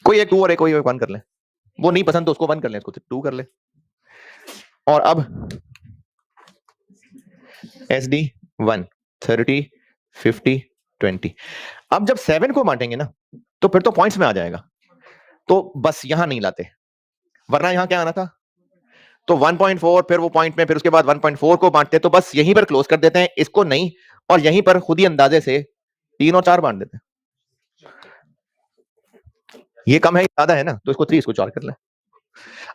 कोई एक 2 और कोई एक 1 कर ले, वो नहीं पसंद तो उसको 1 कर ले, इसको 2 कर ले। और अब SD 1 30 50 20। अब जब 7 को बांटेंगे ना तो फिर तो पॉइंट्स में आ जाएगा, तो बस यहां नहीं लाते, वरना यहां क्या आना था, तो 1.4 फिर वो पॉइंट में, फिर उसके बाद 1.4 को बांटते, तो बस यहीं पर क्लोज कर देते हैं, इसको नहीं, और यहीं पर खुद ही अंदाजे से 3 और 4 बांट देते हैं। ये कम है ज्यादा है ना, तो इसको 3 इसको 4 कर ले।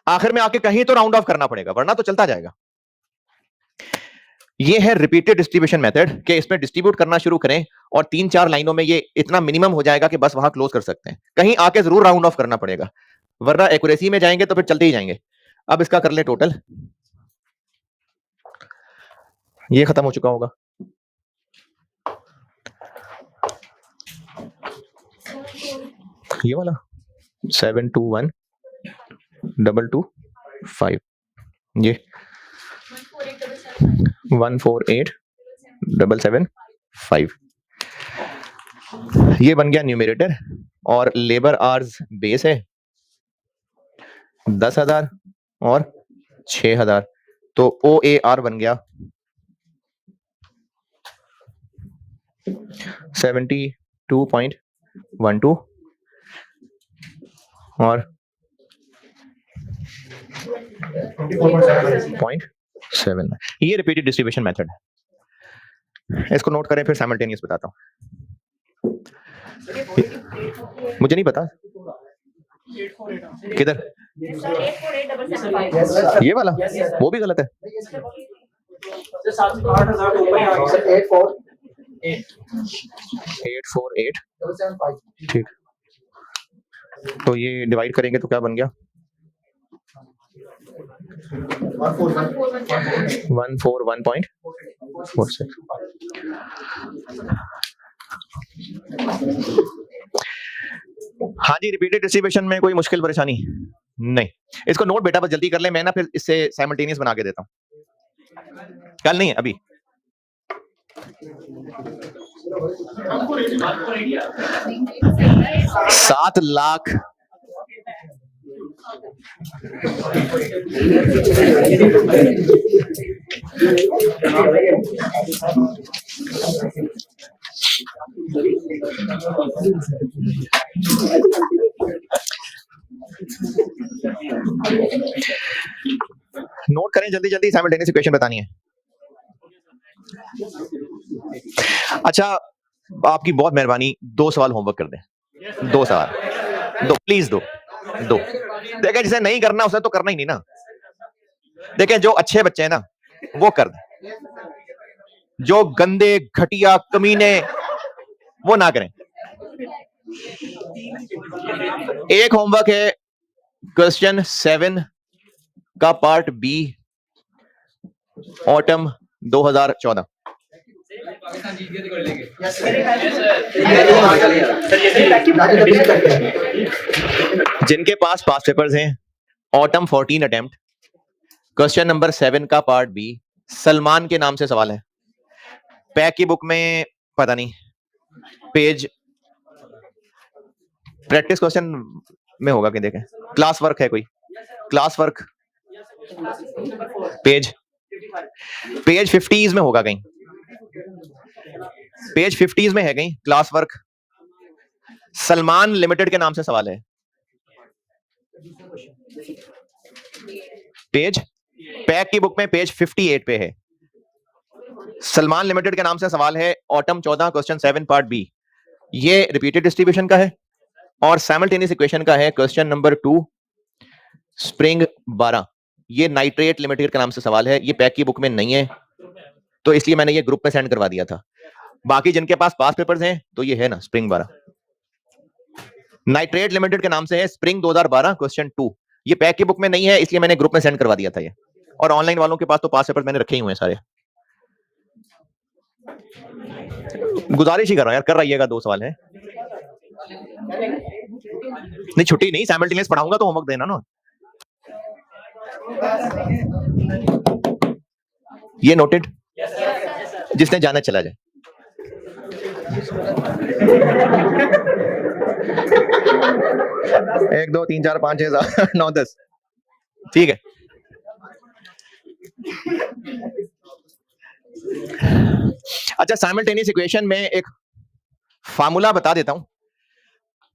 आखिर में आके कहीं तो राउंड ऑफ करना पड़ेगा, वरना तो चलता जाएगा। ये है रिपीटेड डिस्ट्रीब्यूशन मेथड कि इसमें डिस्ट्रीब्यूट करना शुरू करें और 3-4 लाइनों में ये इतना मिनिमम हो जाएगा कि बस वहां क्लोज कर सकते हैं, कहीं आके जरूर राउंड ऑफ करना पड़ेगा, वरना एक्यूरेसी में जाएंगे तो फिर चलते ही जाएंगे। अब इसका कर ले टोटल, ये खत्म हो चुका होगा। ये वाला 7212225, ये 148775, ये बन गया न्यूमरेटर, और लेबर आवर्स बेस है 10,000 और 6,000, तो OAR बन गया 72.12 और 0.7। ये रिपीटेड डिस्ट्रीब्यूशन मेथड है, इसको नोट करें, फिर साइमल्टेनियस बताता हूं। मुझे नहीं पता किधर, ये वाला वो भी गलत है। 848 ठीक, तो ये डिवाइड करेंगे तो क्या बन गया 141.46। हाँ जी, रिपीटेड डिस्ट्रीब्यूशन में कोई मुश्किल परेशानी नहीं। इसको नोट बेटा बस जल्दी कर ले, मैं ना फिर इससे साइमल्टेनियस बना के देता हूं, कल नहीं है अभी। 7 लाख नोट करें जल्दी जल्दी, साइमल्टेनियस इक्वेशन बतानी है। अच्छा, आपकी बहुत मेहरबानी, 2 सवाल होमवर्क कर दें, 2 सवाल, 2 प्लीज, 2 देखें, जिसे नहीं करना उसे तो करना ही नहीं ना। देखें, जो अच्छे बच्चे हैं ना वो कर दें, जो गंदे घटिया कमीने वो ना करें। एक होमवर्क है क्वेश्चन 7 का पार्ट बी, ऑटम 2014। जिनके पास पास्ट पेपर्स हैं, ऑटम 14 अटेम्प्ट, क्वेश्चन नंबर 7 का पार्ट बी, सलमान के नाम से सवाल है। पैक की बुक में पता नहीं, पेज प्रैक्टिस क्वेश्चन में होगा कि देखें, क्लास वर्क है कोई, क्लास वर्क पेज 50s में होगा कहीं, पेज 50s में है कहीं क्लास वर्क। सलमान लिमिटेड के नाम से सवाल है, पेज पैक की बुक में पेज 58 पे है। सलमान लिमिटेड के नाम से सवाल है, ऑटम 14 क्वेश्चन 7 पार्ट बी। ये रिपीटेड डिस्ट्रीब्यूशन का है और साइमल्टेनियस इक्वेशन का है क्वेश्चन नंबर 2 स्प्रिंग 12। ये नाइट्रेट लिमिटेड के नाम से सवाल है, ये पैक की बुक में नहीं है तो इसलिए मैंने ये ग्रुप में सेंड करवा दिया था। बाकी जिनके पास पास पेपर्स हैं तो ये है ना स्प्रिंग 12, नाइट्रेट लिमिटेड के नाम से है स्प्रिंग 2012 क्वेश्चन 2। ये पैक की बुक में नहीं है इसलिए मैंने ग्रुप में सेंड करवा दिया था ये, और ऑनलाइन वालों के पास तो पास पेपर्स मैंने रखे ही हुए हैं सारे। गुजारिश ही कर रहा हूं यार, कर रहिएगा, 2 सवाल है। नहीं छुट्टी नहीं, साइमल्टेनियस पढ़ाऊंगा तो होमवर्क देना ना। ये नोटेड, जिसने जाना चला जाए। 1 2 3 4 5 6 7 9 10 ठीक है। अच्छा, साइमल्टेनियस इक्वेशन में एक फार्मूला बता देता हूं,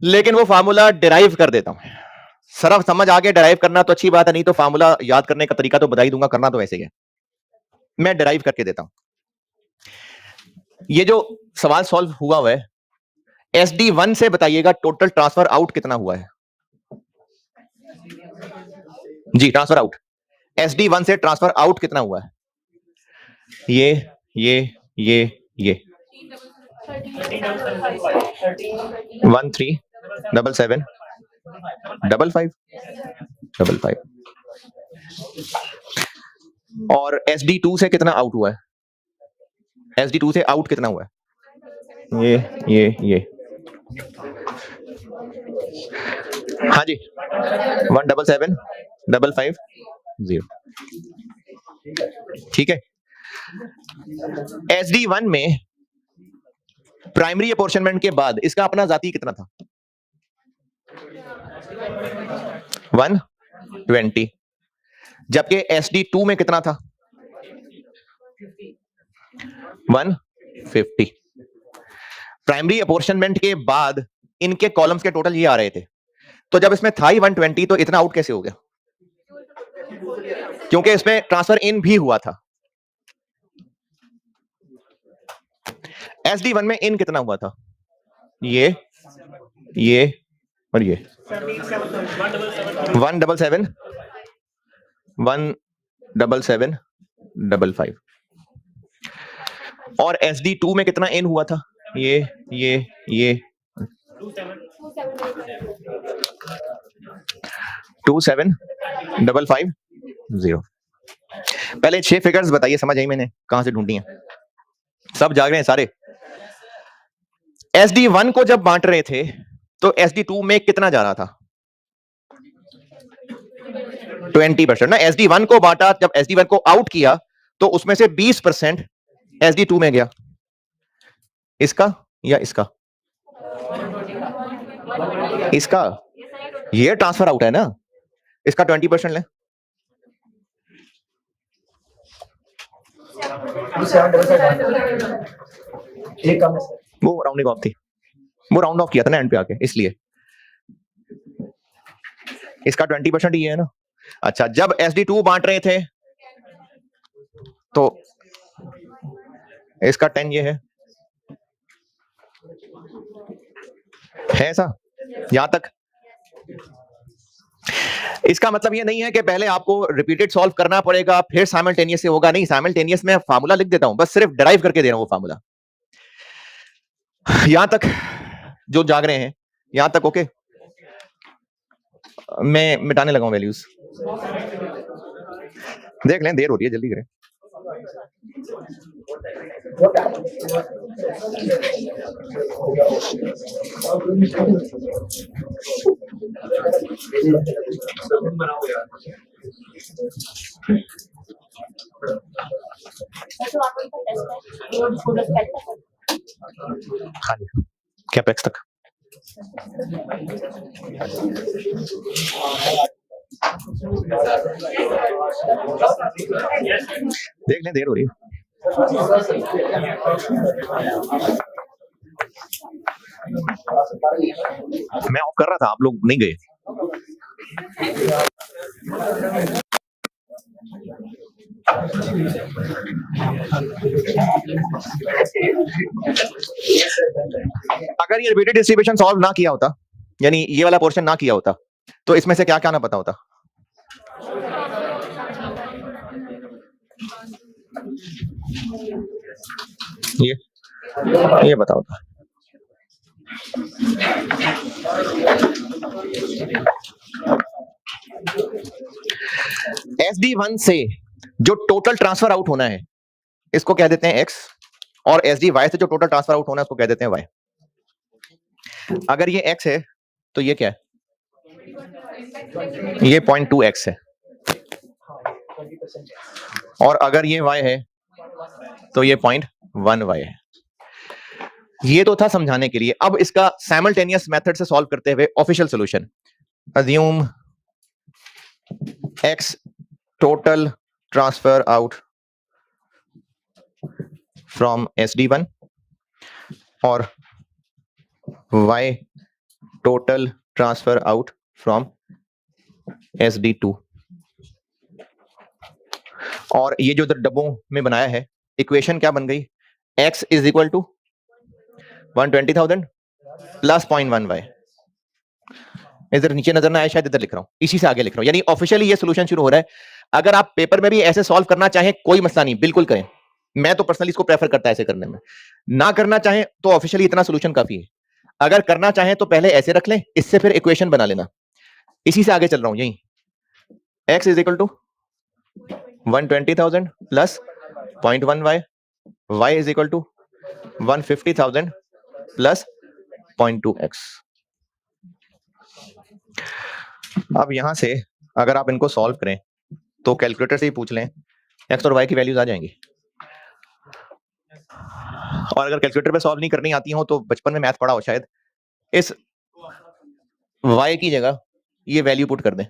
लेकिन वो फार्मूला डिराइव कर देता हूं। सरफ समझ आगे डिराइव करना तो अच्छी बात है, नहीं तो फार्मूला याद करने का तरीका तो बता ही दूंगा, करना तो वैसे ही है। मैं डिराइव करके देता हूं। ये जो सवाल सॉल्व हुआ है, SD1 से बताइएगा टोटल ट्रांसफर आउट कितना हुआ है। जी, ट्रांसफर आउट SD1 से ट्रांसफर आउट कितना हुआ है? ये 1 3 7 7 5 5 और SD2 से कितना आउट हुआ है? SD2 से आउट कितना हुआ है? ये हाँ जी, 1 7 7 5 5 0। ठीक है। SD1 में प्राइमरी अपॉर्चनमेंट के बाद इसका अपना जाती कितना था? 120। जबकि SD2 में कितना था? 150। प्राइमरी अपॉर्चनमेंट के बाद इनके कॉलम्स के टोटल ये आ रहे थे, तो जब इसमें था ही 120 तो इतना आउट कैसे हो गया? क्योंकि इसमें ट्रांसफर इन भी हुआ था। SD1 में इन कितना हुआ था? ये और ये 177 177 5 और SD2 में कितना इन हुआ था? ये 27 5 5 0। पहले 6 फिगर्स बताइए, समझ आई मैंने कहां से ढूंढी हैं? सब जाग रहे हैं सारे। SD1 को जब बांट रहे थे तो SD2 में कितना जा रहा था? 20% ना। SD1 को बांटा, जब SD1 को आउट किया तो उसमें से 20% SD2 में गया। इसका या इसका? इसका। ये ट्रांसफर आउट है ना, इसका 20% ले। वो राउंडिंग ऑफ थी, वो राउंड ऑफ किया था ना एंड पे आके, इसलिए इसका 20% ही है ना। अच्छा, जब SD2 बांट रहे थे तो इसका 10 ये है ऐसा यहां तक। इसका मतलब ये नहीं है कि पहले आपको रिपीटेड सॉल्व करना पड़ेगा फिर साइमल्टेनियस से होगा, नहीं। साइमल्टेनियस में फार्मूला लिख देता हूं, बस सिर्फ डिराइव करके दे रहा हूं वो फार्मूला। यहां तक जो जाग रहे हैं, यहां तक ओके। मैं मिटाने लगा हूं वैल्यूज, देख लें, देर हो रही है, जल्दी करें। हाँ जी, कैपेक्स तक। देख लें, देर हो रही है। मैं ऑफ कर रहा था, आप लोग नहीं गए। अगर ये रिपीटेड डिस्ट्रीब्यूशन सॉल्व ना किया होता, यानी ये वाला पोर्शन ना किया होता, तो इसमें से क्या क्या ना पता होता? ये बताओ। SD1 से जो टोटल ट्रांसफर आउट होना है इसको कह देते हैं X, और SDY से जो टोटल ट्रांसफर आउट होना है उसको कह देते हैं Y। अगर ये X है तो ये क्या है? ये 0.2X है। और अगर ये Y है तो ये 0.1Y है। ये तो था समझाने के लिए। अब इसका साइमल्टेनियस मेथड से सॉल्व करते हुए official solution, assume x total transfer out from SD1 और y total transfer out from SD2। और ये जो इधर डब्बों में बनाया है, इक्वेशन क्या बन गई? x is equal to 120,000 plus 0.1y। इधर नीचे नजर ना आए, शायद इधर लिख रहा हूं, इसी से आगे लिख रहा हूं, यानी ऑफिशियली ये सोल्यूशन शुरू हो रहा है। अगर आप पेपर में भी ऐसे सॉल्व करना चाहें, कोई मसला नहीं, बिल्कुल करें। मैं तो पर्सनली इसको प्रेफर करता है ऐसे करने में। ना करना चाहें तो ऑफिशियली इतना सोल्यूशन काफी है। अगर करना चाहें तो पहले ऐसे रख लें, इससे फिर इक्वेशन बना लेना। इसी से आगे चल रहा हूं, यही x is equal to 120,000 plus 0.1y, y is equal to 150,000 plus 0.2x। अब यहां से अगर आप इनको सॉल्व करें तो कैलकुलेटर से ही पूछ लें, x और y की वैल्यूज आ जाएंगी। और अगर कैलकुलेटर पे सॉल्व नहीं करनी आती हो तो बचपन में मैथ पढ़ा हो शायद, इस y की जगह ये वैल्यू पुट कर दें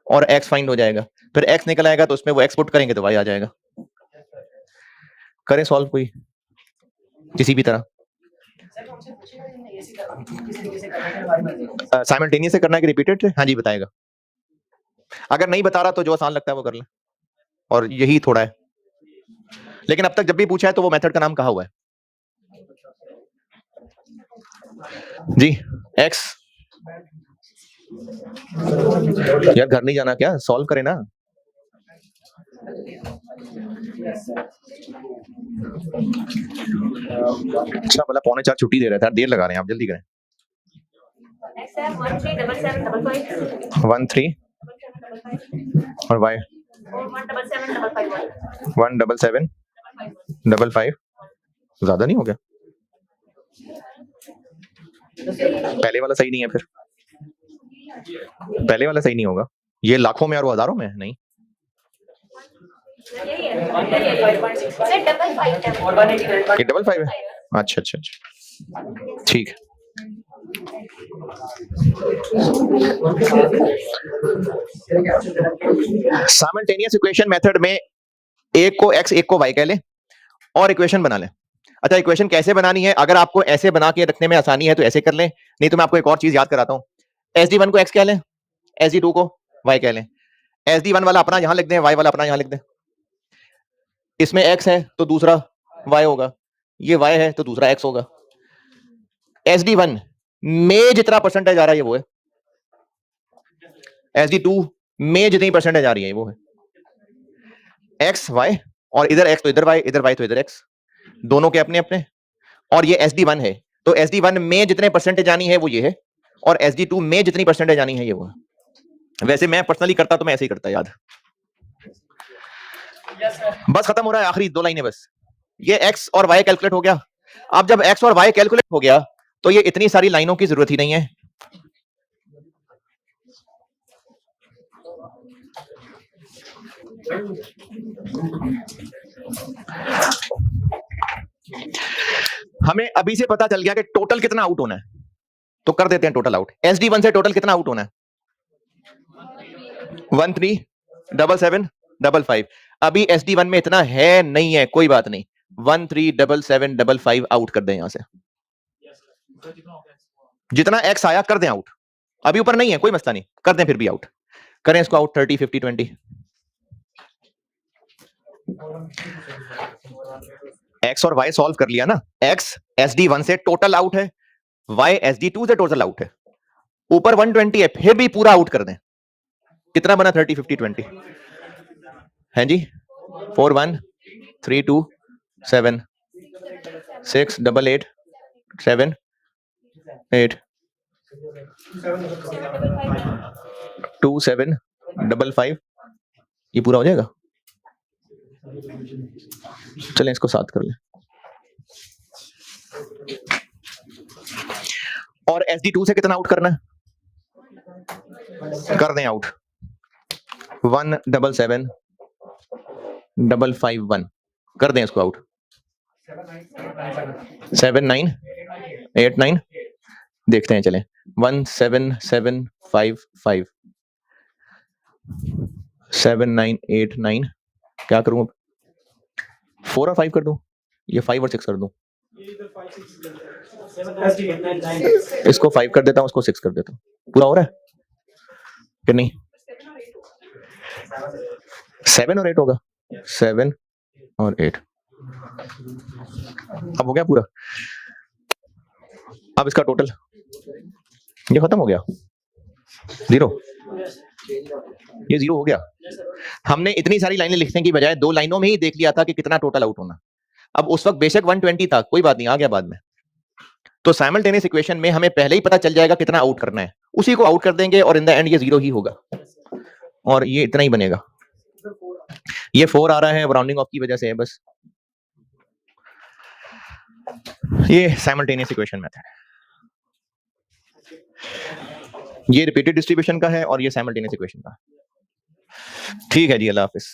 और x फाइंड हो जाएगा। फिर x निकल आएगा तो उसमें वो x पुट करेंगे तो y आ जाएगा। करें सॉल्व कोई किसी भी तरह। साइमल्टेनियस से करना है कि रिपीटेड से? हाँ जी बताएगा। अगर नहीं बता रहा तो जो आसान लगता है वो कर ले, और यही थोड़ा है। लेकिन अब तक जब भी पूछा है तो वो मेथड का नाम कहा हुआ है जी। x यार घर नहीं जाना क्या? सॉल्व करें ना। अच्छा भला 3:45 छुट्टी दे रहा था, देर लगा रहे हैं आप, जल्दी करें। 13 और y 17755 ज्यादा नहीं हो गया? पहले वाला सही नहीं है, फिर पहले वाला सही नहीं होगा। ये लाखों में और वो हजारों में नहीं। ये 55 है? अच्छा अच्छा अच्छा, ठीक है। साइमल्टेनियस इक्वेशन मेथड में एक को x एक को y कह लें और इक्वेशन बना लें। अच्छा इक्वेशन कैसे बनानी है? अगर आपको ऐसे बना के रखने में आसानी है तो ऐसे कर लें, नहीं तो मैं आपको एक और चीज याद कराता हूं। SD1 को x कह लें, SD2 को y कह लें। SD1 वाला अपना यहां लिख दें, y वाला अपना यहां लिख दें। इसमें x है तो दूसरा y होगा, ये y है तो दूसरा x होगा। SD1 में जितना परसेंटेज आ रहा है वो है, SD2 में जितनी परसेंटेज आ रही है वो है। x y और इधर x तो इधर y, इधर y तो इधर x, दोनों के अपने अपने। और ये SD1 है तो SD1 में जितने परसेंटेज आनी है वो ये है, और SD2 में जितनी परसेंटेज आनी है ये वो है। वैसे मैं पर्सनली करता तो मैं ऐसे ही करता, याद। बस खत्म हो रहा है, आखिरी 2 लाइनें बस। ये x और y कैलकुलेट हो गया। अब जब x और y कैलकुलेट हो गया तो ये इतनी सारी लाइनों की जरूरत ही नहीं है। हमें अभी से पता चल गया कि टोटल कितना आउट होना है, तो कर देते हैं टोटल आउट। SD1 से टोटल कितना आउट होना है? 137755। अभी SD1 में इतना है नहीं है, कोई बात नहीं, 137755 आउट कर दें यहां से। जितना x आया कर दें आउट, अभी ऊपर नहीं है कोई मसला नहीं, कर दें फिर भी आउट। करें इसको आउट 30 50 20। x और y सॉल्व कर लिया ना। x SD1 से टोटल आउट है, y SD2 से टोटल आउट है, ऊपर 120 है, फिर भी पूरा आउट कर दें। कितना बना? 30 50 20 है जी। 4 1 3 2 7 6 8 8 7 8 2 7 5 5। ये पूरा हो जाएगा। चलें इसको 7 कर लें। और SD2 से कितना आउट करना है? कर दें आउट 1 7 7 5 5 1, कर दें इसको आउट। 7 9 8 9 देखते हैं, चलें 1 7 7 5 5 7 9 8 9 क्या करूं अब? 4 और 5 कर दूं, ये 5 और 6 कर दूं, इसको 5 कर देता हूं, उसको 6 कर देता हूं, पूरा हो रहा है कि नहीं? 7 और 8 होगा, 7 और 8 अब हो गया पूरा। अब इसका टोटल ये खत्म हो गया, 0, ये 0 हो गया। हमने इतनी सारी लाइनें लिखने की बजाय 2 लाइनों में ही देख लिया था कि कितना टोटल आउट होना। अब उस वक्त बेशक 120 था, कोई बात नहीं, आ गया बाद में। तो साइमल्टेनियस इक्वेशन में हमें पहले ही पता चल जाएगा कितना आउट करना है, उसी को आउट कर देंगे और इन द एंड ये 0 ही होगा और ये इतना ही बनेगा। ये 4 आ रहा है राउंडिंग ऑफ की वजह से है बस। ये साइमल्टेनियस इक्वेशन मेथड है, ये रिपीटेड डिस्ट्रीब्यूशन का है और ये साइमल्टेनियस इक्वेशन का। ठीक है जी, अल्लाह हाफिज।